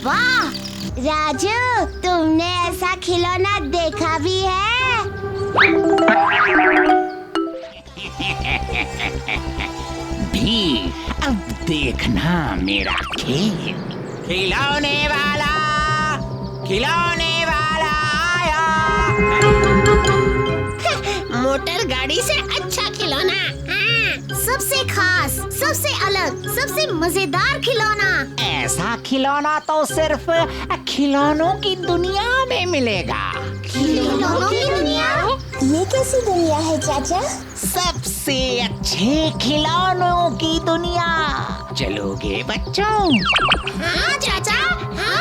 वाह राजू, तुमने ऐसा खिलौना देखा भी है? भी अब देखना मेरा खेल। खिलौने वाला आया। मोटर गाड़ी से अच्छा खिलौना। हाँ, सबसे खास, सबसे अलग, सबसे मजेदार खिलौना। ऐसा खिलौना तो सिर्फ खिलौनों की दुनिया में मिलेगा। खिलौनों की दुनिया? ये कैसी दुनिया है चाचा? सबसे अच्छे खिलौनों की दुनिया। चलोगे बच्चों? हाँ चाचा, हाँ।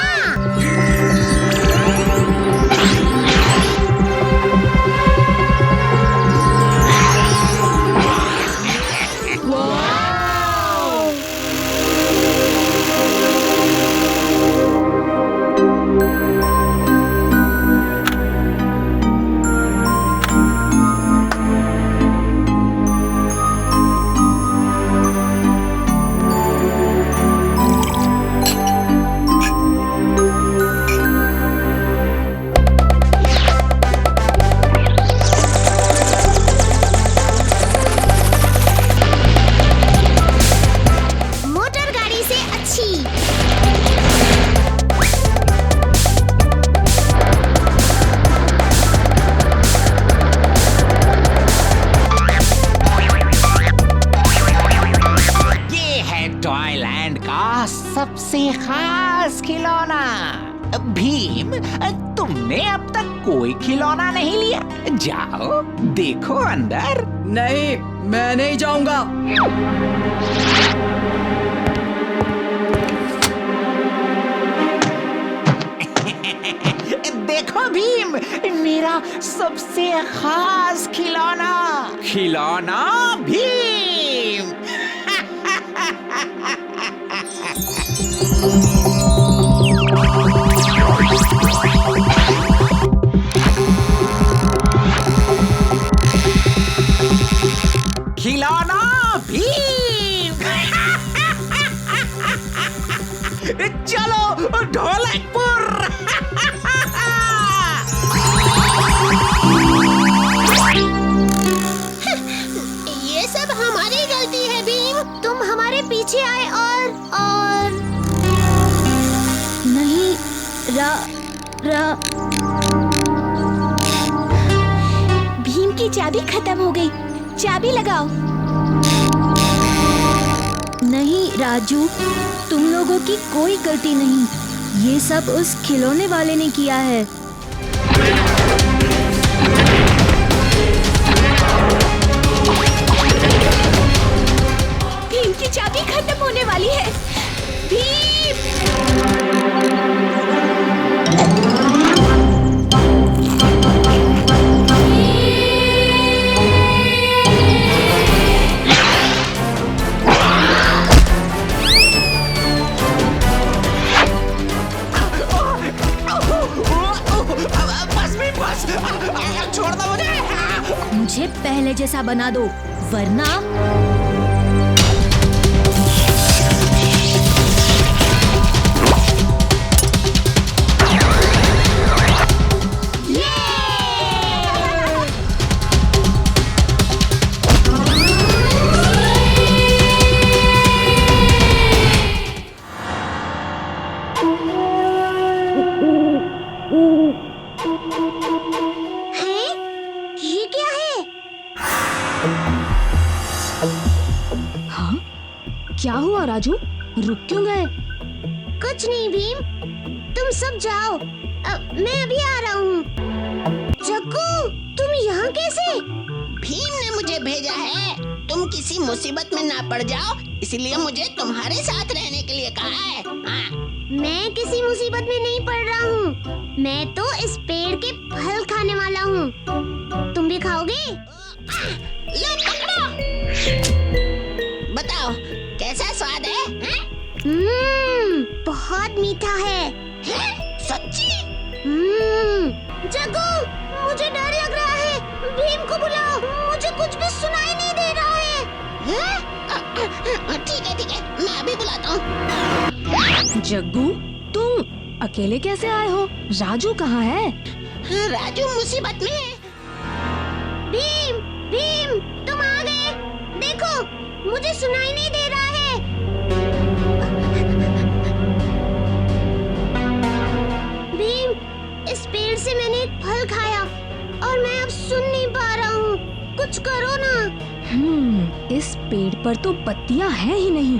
टॉयलैंड का सबसे खास खिलौना। भीम, तुमने अब तक कोई खिलौना नहीं लिया? जाओ देखो अंदर। नहीं, मैं नहीं जाऊंगा। देखो भीम, मेरा सबसे खास खिलौना। खिलौना भीम। खिलौना भीम। चलो ढोलकपुर। ये सब हमारी गलती है भीम। तुम हमारे पीछे आए और नहीं, भीम की चाबी खत्म हो गई। चाबी लगाओ। नहीं राजू, तुम लोगों की कोई गलती नहीं। ये सब उस खिलौने वाले ने किया है। भीम की चाबी खत्म होने वाली है। भीम! छोड़ दो मुझे। मुझे पहले जैसा बना दो, वरना क्या हुआ राजू? रुक क्यों गए? कुछ नहीं भीम, तुम सब जाओ, मैं अभी आ रहा हूँ। जग्गू, तुम यहाँ कैसे? भीम ने मुझे भेजा है। तुम किसी मुसीबत में ना पड़ जाओ, इसलिए मुझे तुम्हारे साथ रहने के लिए कहा है। हाँ। मैं किसी मुसीबत में नहीं पड़ रहा हूँ। मैं तो इस पेड़ के फल खाने वाला हूँ। तुम भी खाओगे? लो पकड़ो। बताओ कैसा स्वाद है? बहुत मीठा है। सच्ची? जग्गू, मुझे डर लग रहा है। भीम को बुलाओ, मुझे कुछ भी सुनाई नहीं दे रहा है। ठीक है, मैं अभी बुलाता हूँ। जग्गू, तुम अकेले कैसे आए हो? राजू कहाँ है? राजू मुसीबत में है। भीम, भीम, तुम आ गए। देखो, मुझे सुनाई नहीं दे रहा है। भीम, इस पेड़ से मैंने एक फल खाया और मैं अब सुन नहीं पा रहा हूँ। कुछ करो ना। इस पेड़ पर तो पत्तियां हैं ही नहीं।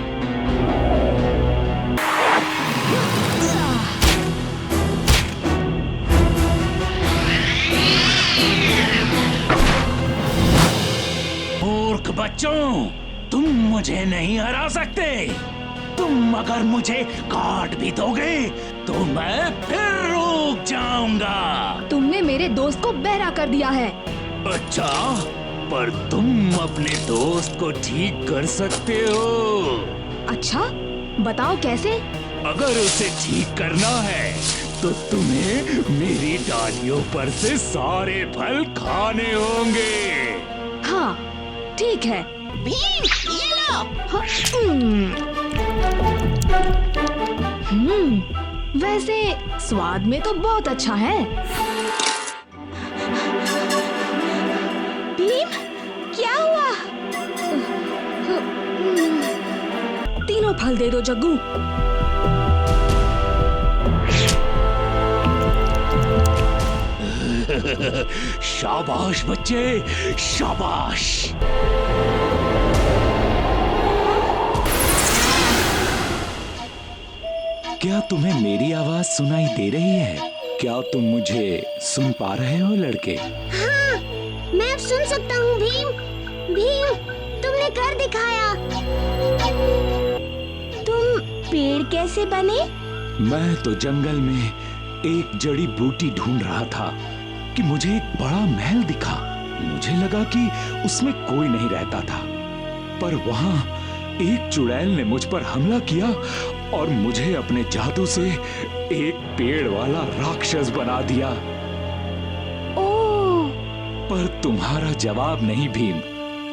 मूर्ख बच्चों, तुम मुझे नहीं हरा सकते। तुम अगर मुझे काट भी दोगे तो मैं फिर रुक जाऊंगा। तुमने मेरे दोस्त को बहरा कर दिया है। अच्छा, पर तुम अपने दोस्त को ठीक कर सकते हो। अच्छा, बताओ कैसे? अगर उसे ठीक करना है तो तुम्हें मेरी डालियों पर से सारे फल खाने होंगे। हाँ, ठीक है। भीम, ये लो। वैसे स्वाद में तो बहुत अच्छा है। भीम, क्या हुआ? तीनों फल दे दो जग्गू। शाबाश बच्चे, शाबाश। क्या तुम्हें मेरी आवाज सुनाई दे रही है? क्या तुम मुझे सुन पा रहे हो लड़के? हाँ, मैं अब सुन सकता हूँ भीम। भीम, तुमने कर दिखाया। तुम पेड़ कैसे बने? मैं तो जंगल में एक जड़ी बूटी ढूंढ रहा था कि मुझे एक बड़ा महल दिखा। मुझे लगा कि उसमें कोई नहीं रहता था, पर वहाँ एक चुड़ैल ने मुझ पर हमला किया और मुझे अपने जादू से एक पेड़ वाला राक्षस बना दिया। ओह, पर तुम्हारा जवाब नहीं भीम।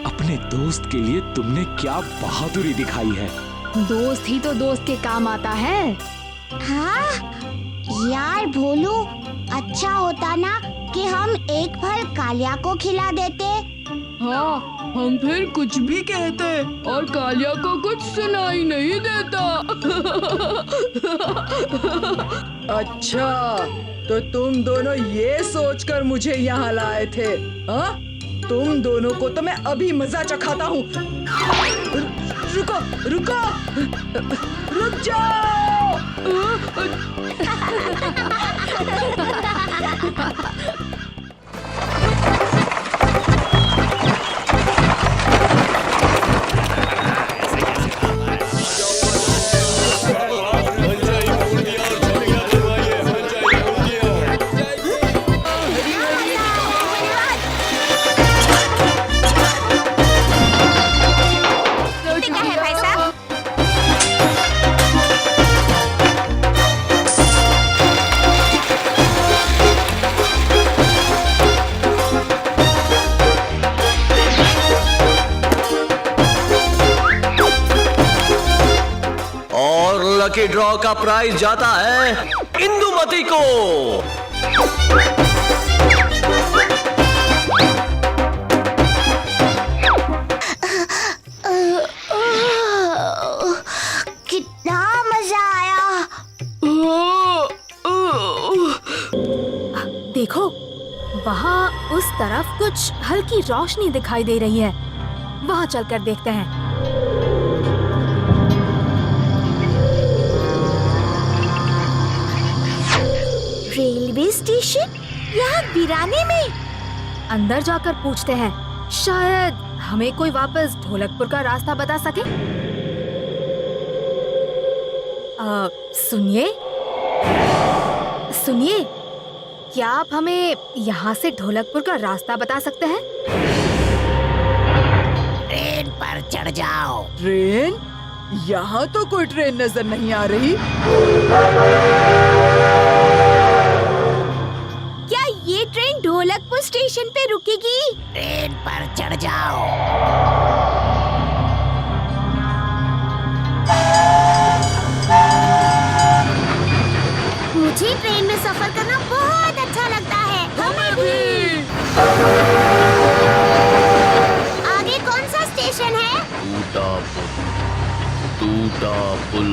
अपने दोस्त के लिए तुमने क्या बहादुरी दिखाई है। दोस्त ही तो दोस्त के काम आता है। हाँ यार भोलू, अच्छा होता ना कि हम एक फल कालिया को खिला देते। हाँ, हम फिर कुछ भी कहते और कालिया को कुछ सुनाई नहीं देता। अच्छा, तो तुम दोनों ये सोचकर मुझे यहाँ लाए थे? हाँ, तुम दोनों को तो मैं अभी मजा चखाता हूँ। रुको, रुको, रुक जाओ। लकी ड्रॉ का प्राइज जाता है इंदुमती को। कितना मजा आया। देखो, वहाँ उस तरफ कुछ हल्की रोशनी दिखाई दे रही है। वहाँ चलकर देखते हैं। रेलवे स्टेशन यहाँ वीराने में। अंदर जाकर पूछते हैं, शायद हमें कोई वापस ढोलकपुर का रास्ता बता सके। सुनिए, सुनिए, क्या आप हमें यहाँ से ढोलकपुर का रास्ता बता सकते हैं? ट्रेन पर चढ़ जाओ। ट्रेन? यहाँ तो कोई ट्रेन नजर नहीं आ रही। क्या ये ट्रेन ढोलकपुर स्टेशन पे रुकेगी? ट्रेन पर चढ़ जाओ। ट्रेन में सफर करना बहुत अच्छा लगता है। हमें भी। आगे कौन सा स्टेशन है? टूटा पुल।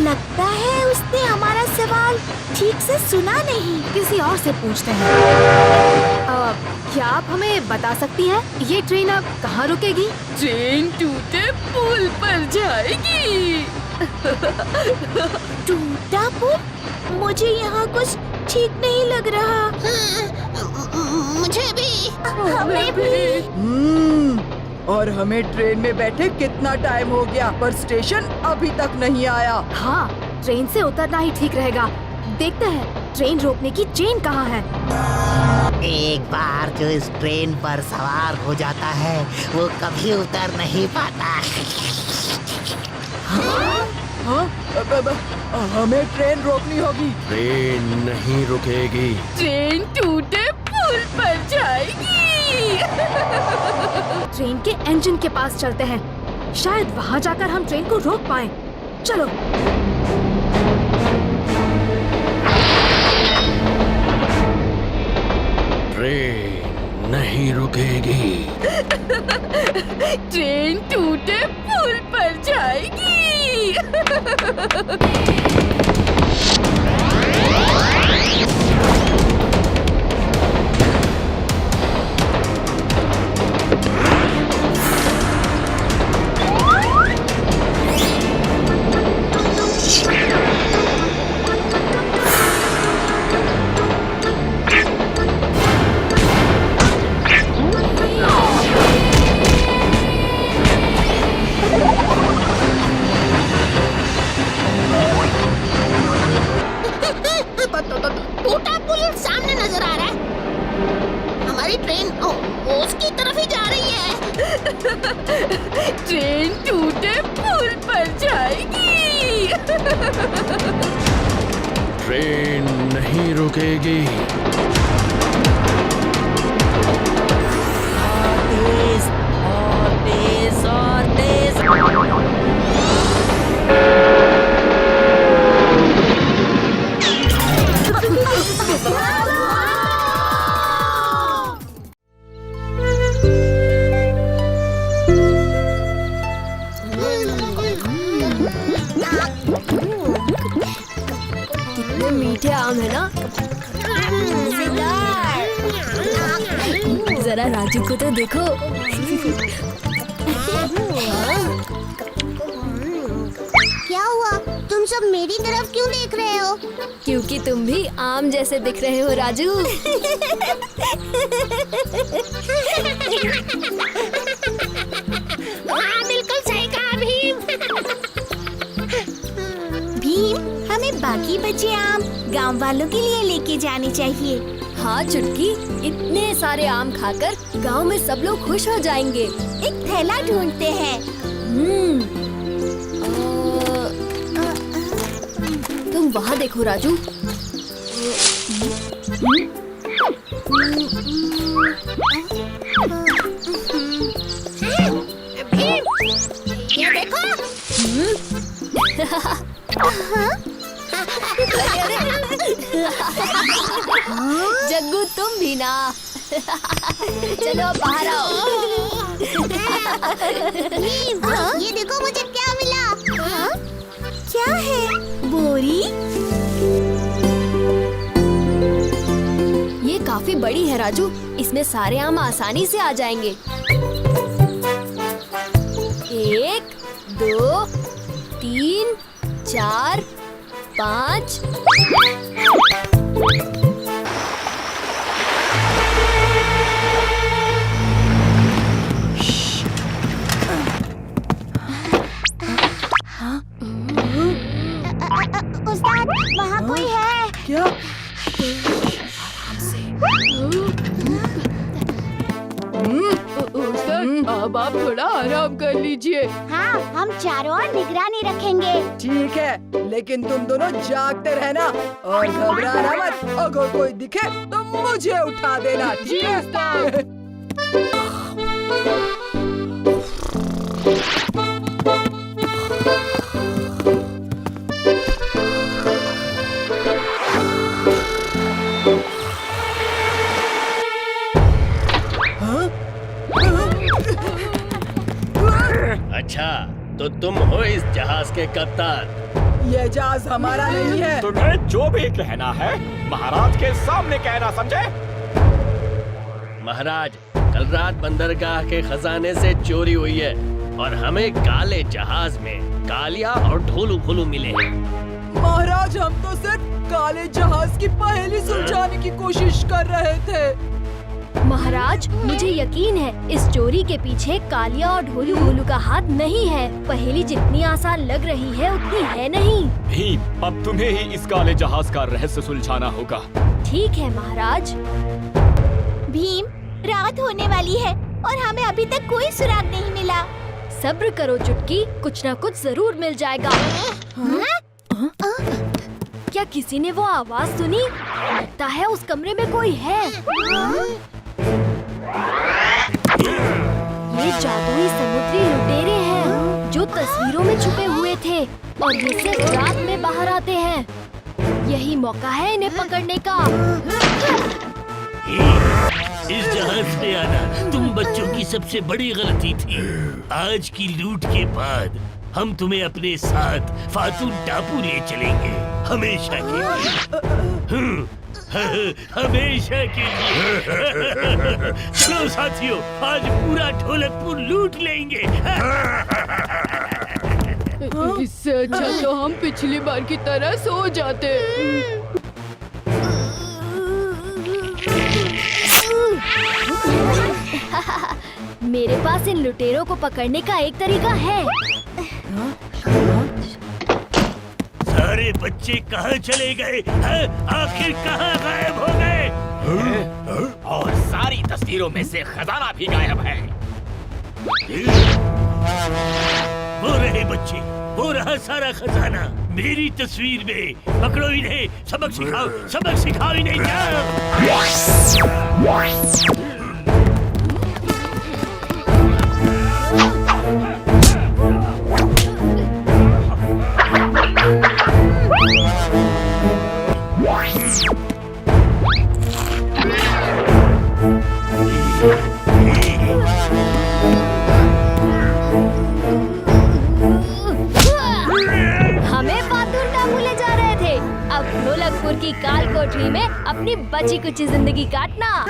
लगता है उसने हमारा सवाल ठीक से सुना नहीं। किसी और से पूछते हैं। क्या आप हमें बता सकती हैं ये ट्रेन अब कहाँ रुकेगी? ट्रेन टूटे पुल पर जाएगी। टूटा पुल? मुझे यहाँ कुछ ठीक नहीं लग रहा। मुझे भी। हमें भी। और हमें ट्रेन में बैठे कितना टाइम हो गया, पर स्टेशन अभी तक नहीं आया। हाँ, ट्रेन से उतरना ही ठीक रहेगा। देखते हैं ट्रेन रोकने की चेन कहाँ है। एक बार जो इस ट्रेन पर सवार हो जाता है वो कभी उतर नहीं पाता। हाँ? हमें ट्रेन रोकनी होगी। ट्रेन नहीं रुकेगी। ट्रेन टूटे पुल पर जाएगी। ट्रेन के इंजन के पास चलते हैं, शायद वहाँ जाकर हम ट्रेन को रोक पाएं। चलो। ट्रेन नहीं रुकेगी। ट्रेन टूटे पुल पर जाएगी। टूटा पुल सामने नजर आ रहा है। हमारी ट्रेन उसकी तरफ ही जा रही है। ट्रेन टूटे पुल पर जाएगी। ट्रेन नहीं रुकेगी। तेज और तेज और तेज। कितने मीठे आम है ना। जरा राजू को तो देखो। क्या हुआ? तुम सब मेरी तरफ क्यों देख रहे हो? क्योंकि तुम भी आम जैसे दिख रहे हो राजू। हाँ, बिल्कुल सही कहा भीम। भीम, हमें बाकी बचे आम गांव वालों के लिए लेके जाने चाहिए। हाँ चुटकी, इतने सारे आम खाकर गांव में सब लोग खुश हो जाएंगे। एक थैला ढूंढते हैं। तुम वहाँ देखो राजू। भीम, ये देखो। जग्गू तुम भी ना। चलो बाहर आओ। भीम, ये देखो मुझे क्या मिला। हाँ? क्या है? बोरी? ये काफी बड़ी है राजू, इसमें सारे आम आसानी से आ जाएंगे। 1 2 3 4 5। उस्ताद, वहाँ कोई है। क्या? उस्ताद, अब आप थोड़ा आराम कर लीजिए। हाँ, हम चारों ओर निगरानी रखेंगे। ठीक है, लेकिन तुम दोनों जागते रहना और घबराना मत। अगर कोई दिखे तो मुझे उठा देना, ठीक है? जाएंगे कप्तान। ये जहाज हमारा नहीं है। तुम्हें जो भी कहना है महाराज के सामने कहना, समझे? महाराज, कल रात बंदरगाह के खजाने से चोरी हुई है और हमें काले जहाज में कालिया और ढोलू भोलू मिले हैं। महाराज, हम तो सिर्फ काले जहाज की पहेली सुलझाने की कोशिश कर रहे थे। महाराज, मुझे यकीन है इस चोरी के पीछे कालिया और ढोलू भोलू का हाथ नहीं है। पहेली जितनी आसान लग रही है उतनी है नहीं। भीम, अब तुम्हें ही इस काले जहाज का रहस्य सुलझाना होगा। ठीक है महाराज। भीम, रात होने वाली है और हमें अभी तक कोई सुराग नहीं मिला। सब्र करो चुटकी, कुछ न कुछ जरूर मिल जाएगा। क्या किसी ने वो आवाज सुनी? लगता है उस कमरे में कोई है। ये जादुई समुद्री लुटेरे हैं जो तस्वीरों में छुपे हुए थे और ये सिर्फ रात में बाहर आते हैं। यही मौका है इन्हें पकड़ने का। इस जहाज से आना तुम बच्चों की सबसे बड़ी गलती थी। आज की लूट के बाद हम तुम्हें अपने साथ फातून टापू ले चलेंगे, हमेशा के लिए। हमेशा के लिए। चलो साथियों, आज पूरा ढोलकपुर लूट लेंगे। इससे अच्छा तो हम पिछली बार की तरह सो जाते। मेरे पास इन लुटेरों को पकड़ने का एक तरीका है। सारे बच्चे कहाँ चले गए? आखिर कहाँ गायब हो गए? और सारी तस्वीरों में से खजाना भी गायब है। वो रहे बच्चे, वो रहा सारा खजाना मेरी तस्वीर में। पकड़ो इन्हें, सबक सिखाओ इन्हें। हमें फातून टापू ले जा रहे थे, अब ढोलकपुर की काल कोठरी में अपनी बची कुची जिंदगी काटना।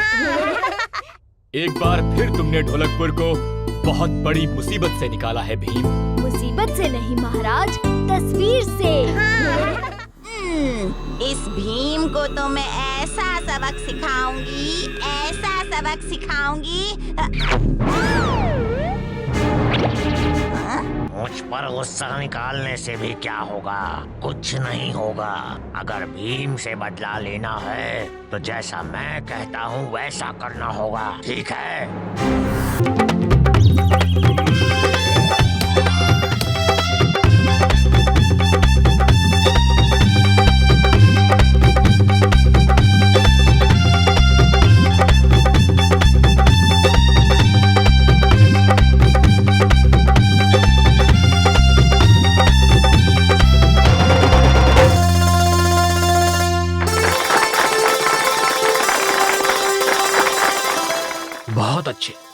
एक बार फिर तुमने ढोलकपुर को बहुत बड़ी मुसीबत से निकाला है भीम। मुसीबत से नहीं महाराज, तस्वीर से। इस भीम को तो मैं ऐसा सबक सिखाऊंगी। मुझ पर गुस्सा निकालने से भी क्या होगा? कुछ नहीं होगा। अगर भीम से बदला लेना है तो जैसा मैं कहता हूँ वैसा करना होगा, ठीक है?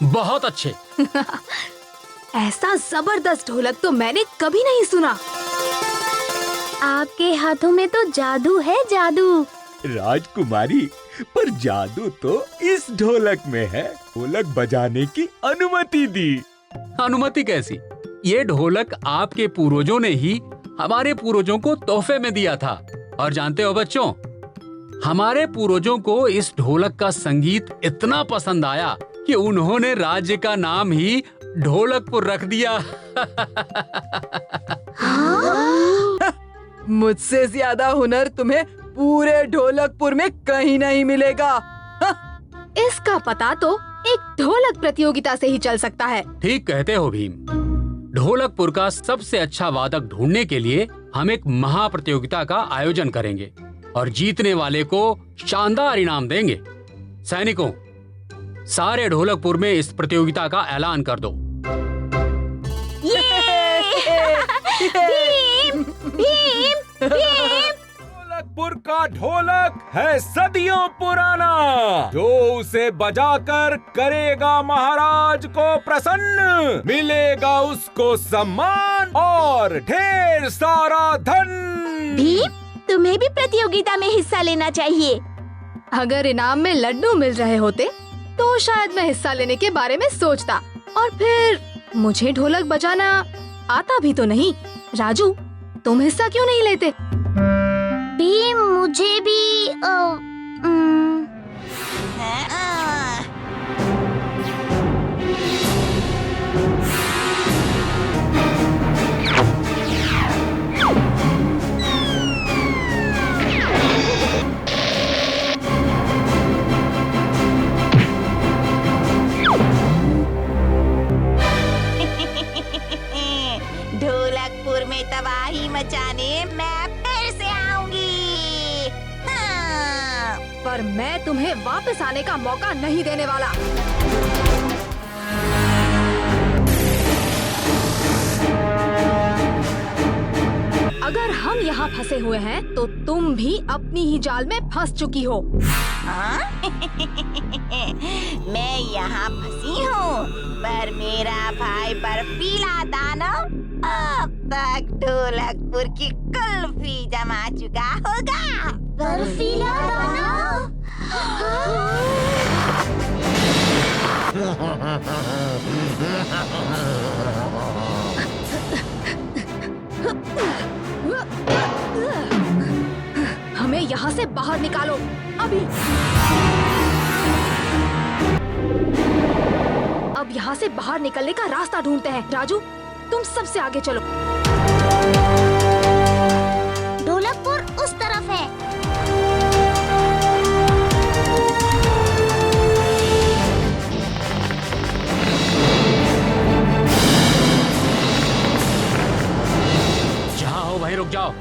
बहुत अच्छे। ऐसा जबरदस्त ढोलक तो मैंने कभी नहीं सुना। आपके हाथों में तो जादू है, जादू। राजकुमारी, पर जादू तो इस ढोलक में है। ढोलक बजाने की अनुमति दी। अनुमति कैसी? ये ढोलक आपके पूर्वजों ने ही हमारे पूर्वजों को तोहफे में दिया था। और जानते हो बच्चों, हमारे पूर्वजों को इस ढोलक का संगीत इतना पसंद आया कि उन्होंने राज्य का नाम ही ढोलकपुर रख दिया। मुझसे ज्यादा हुनर तुम्हें पूरे ढोलकपुर में कहीं नहीं मिलेगा। इसका पता तो एक ढोलक प्रतियोगिता से ही चल सकता है। ठीक कहते हो भीम। ढोलकपुर का सबसे अच्छा वादक ढूंढने के लिए हम एक महाप्रतियोगिता का आयोजन करेंगे और जीतने वाले को शानदार इनाम देंगे। सैनिकों, सारे ढोलकपुर में इस प्रतियोगिता का ऐलान कर दो। भीम! ढोलकपुर का ढोलक है सदियों पुराना, जो उसे बजाकर करेगा महाराज को प्रसन्न, मिलेगा उसको सम्मान और ढेर सारा धन। भीम, तुम्हें भी प्रतियोगिता में हिस्सा लेना चाहिए। अगर इनाम में लड्डू मिल रहे होते तो शायद मैं हिस्सा लेने के बारे में सोचता। और फिर मुझे ढोलक बजाना आता भी तो नहीं। राजू, तुम हिस्सा क्यों नहीं लेते? भीम, मुझे भी ढोलकपुर में तबाही मचाने मैं फिर से आऊंगी। हाँ। पर मैं तुम्हें वापस आने का मौका नहीं देने वाला। अगर हम यहाँ फंसे हुए हैं तो तुम भी अपनी ही जाल में फंस चुकी हो। हाँ? मैं यहाँ फंसी हूँ, पर मेरा भाई बर्फीला दानव अब तक ढोलकपुर की कुल्फी जमा चुका होगा। बर्फीला दानव? हमें यहाँ से बाहर निकालो अभी। अब यहाँ से बाहर निकलने का रास्ता ढूंढते हैं। राजू, तुम सबसे आगे चलो। ढोलकपुर उस तरफ है। जाओ भाई, रुक जाओ।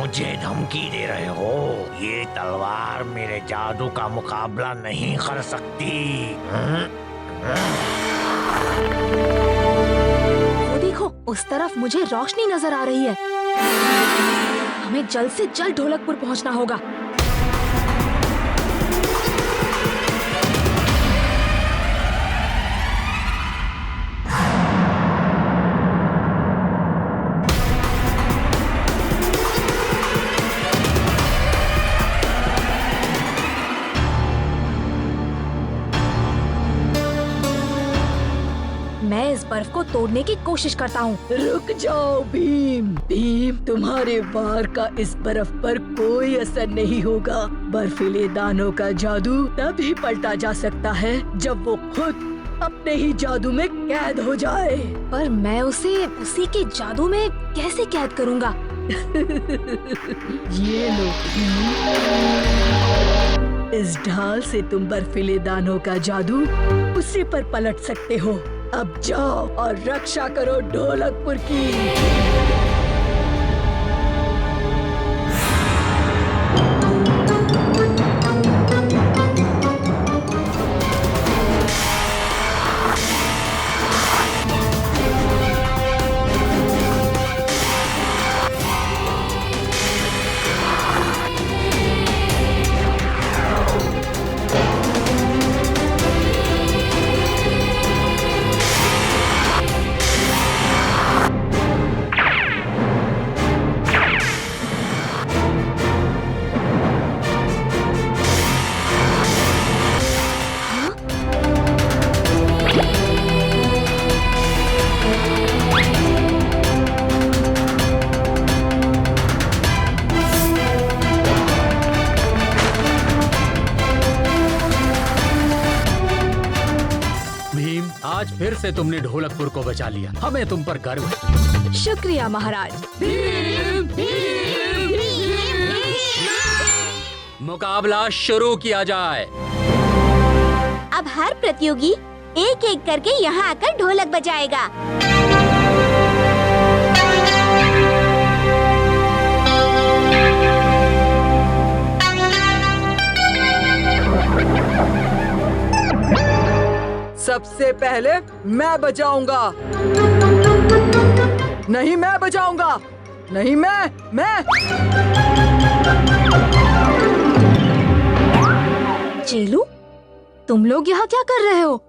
मुझे धमकी दे रहे हो? ये तलवार मेरे जादू का मुकाबला नहीं कर सकती। वो देखो, उस तरफ मुझे रोशनी नजर आ रही है। हमें जल्द से जल्द ढोलकपुर पहुंचना होगा। मैं इस बर्फ को तोड़ने की कोशिश करता हूँ। रुक जाओ भीम। भीम, तुम्हारे वार का इस बर्फ पर कोई असर नहीं होगा। बर्फीले दानों का जादू तभी पलटा जा सकता है जब वो खुद अपने ही जादू में कैद हो जाए। पर मैं उसे उसी के जादू में कैसे कैद करूँगा? ये लो भीम, इस ढाल से तुम बर्फीले दानों का जादू उसी पर पलट सकते हो। अब जाओ और रक्षा करो ढोलकपुर की। आज फिर से तुमने ढोलकपुर को बचा लिया। हमें तुम पर गर्व है। शुक्रिया महाराज। मुकाबला शुरू किया जाए। अब हर प्रतियोगी एक एक करके यहाँ आकर ढोलक बजाएगा। सबसे पहले मैं बजाऊंगा। नहीं, मैं बजाऊंगा। नहीं मैं। चेलू, तुम लोग यहाँ क्या कर रहे हो?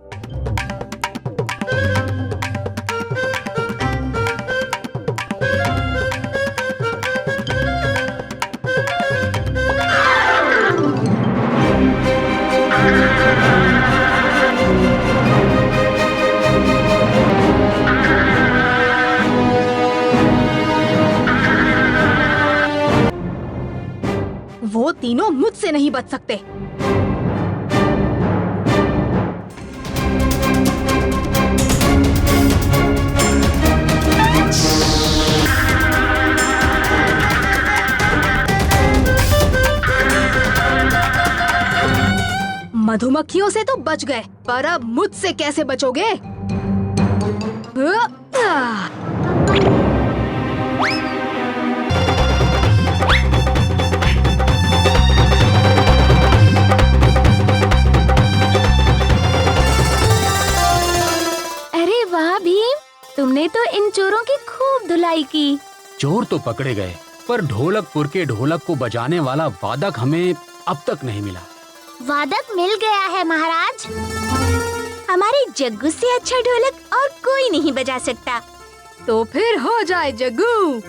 वो तीनों मुझसे नहीं बच सकते। मधुमक्खियों से तो बच गए, पर अब मुझसे कैसे बचोगे? अरे वाह भीम, तुमने तो इन चोरों की खूब धुलाई की। चोर तो पकड़े गए, पर ढोलकपुर के ढोलक को बजाने वाला वादक हमें अब तक नहीं मिला। वादक मिल गया है महाराज। हमारे जग्गू से अच्छा ढोलक और कोई नहीं बजा सकता। तो फिर हो जाए जग्गू।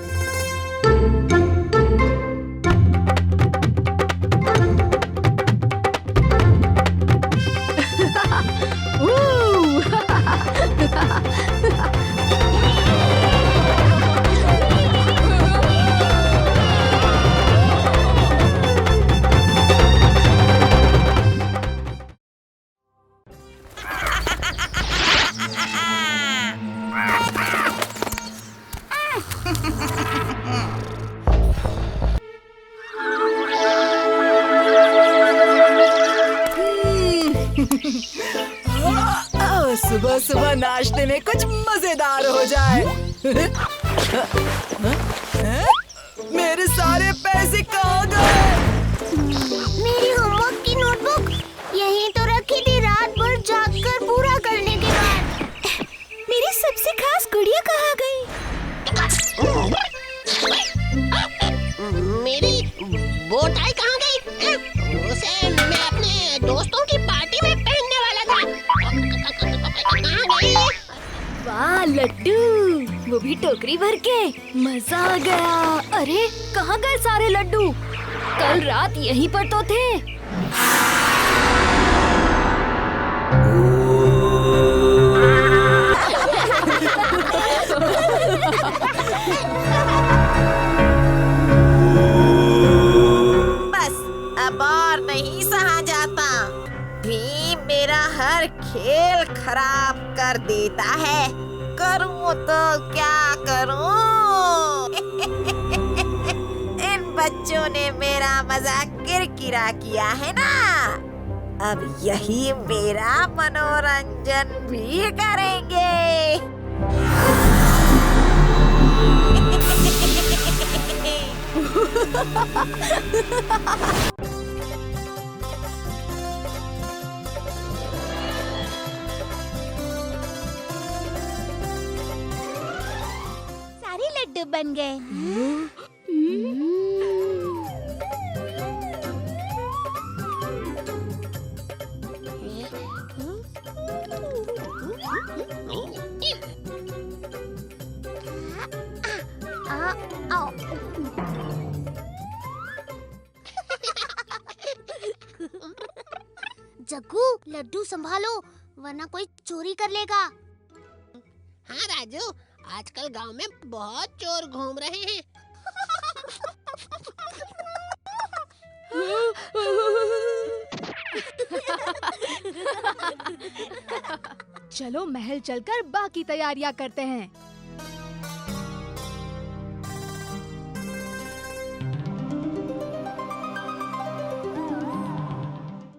सुबह सुबह नाश्ते में कुछ मजेदार हो जाए। मेरे सारे पैसे कहाँ गए? मेरी होमवर्क की नोटबुक यहीं तो रखी थी, रात भर जागकर पूरा करने के बाद। मेरी सबसे खास गुड़िया कहाँ गई? मेरी वो टाई कहाँ गई? उसे मैं अपने दोस्तों की पार्टी में पहनने वाला था। कहाँ गई? वाह लड्डू, वो भी टोकरी भर के। मजा आ गया। अरे कहाँ गए सारे लड्डू? कल रात यहीं पर तो थे। बस अब और नहीं सहा जाता। भीम मेरा हर खेल खराब कर देता है। करूं तो क्या करूं? इन बच्चों ने मेरा मजाक किरकिरा किया है ना, अब यही मेरा मनोरंजन भी करेंगे। सारे लड्डू बन गए। जग्गू, लड्डू संभालो वरना कोई चोरी कर लेगा। हाँ राजू, आजकल गांव में बहुत चोर घूम रहे हैं। चलो महल चलकर बाकी तैयारियां करते हैं।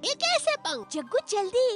ये कैसे पंख? जग्गू जल्दी।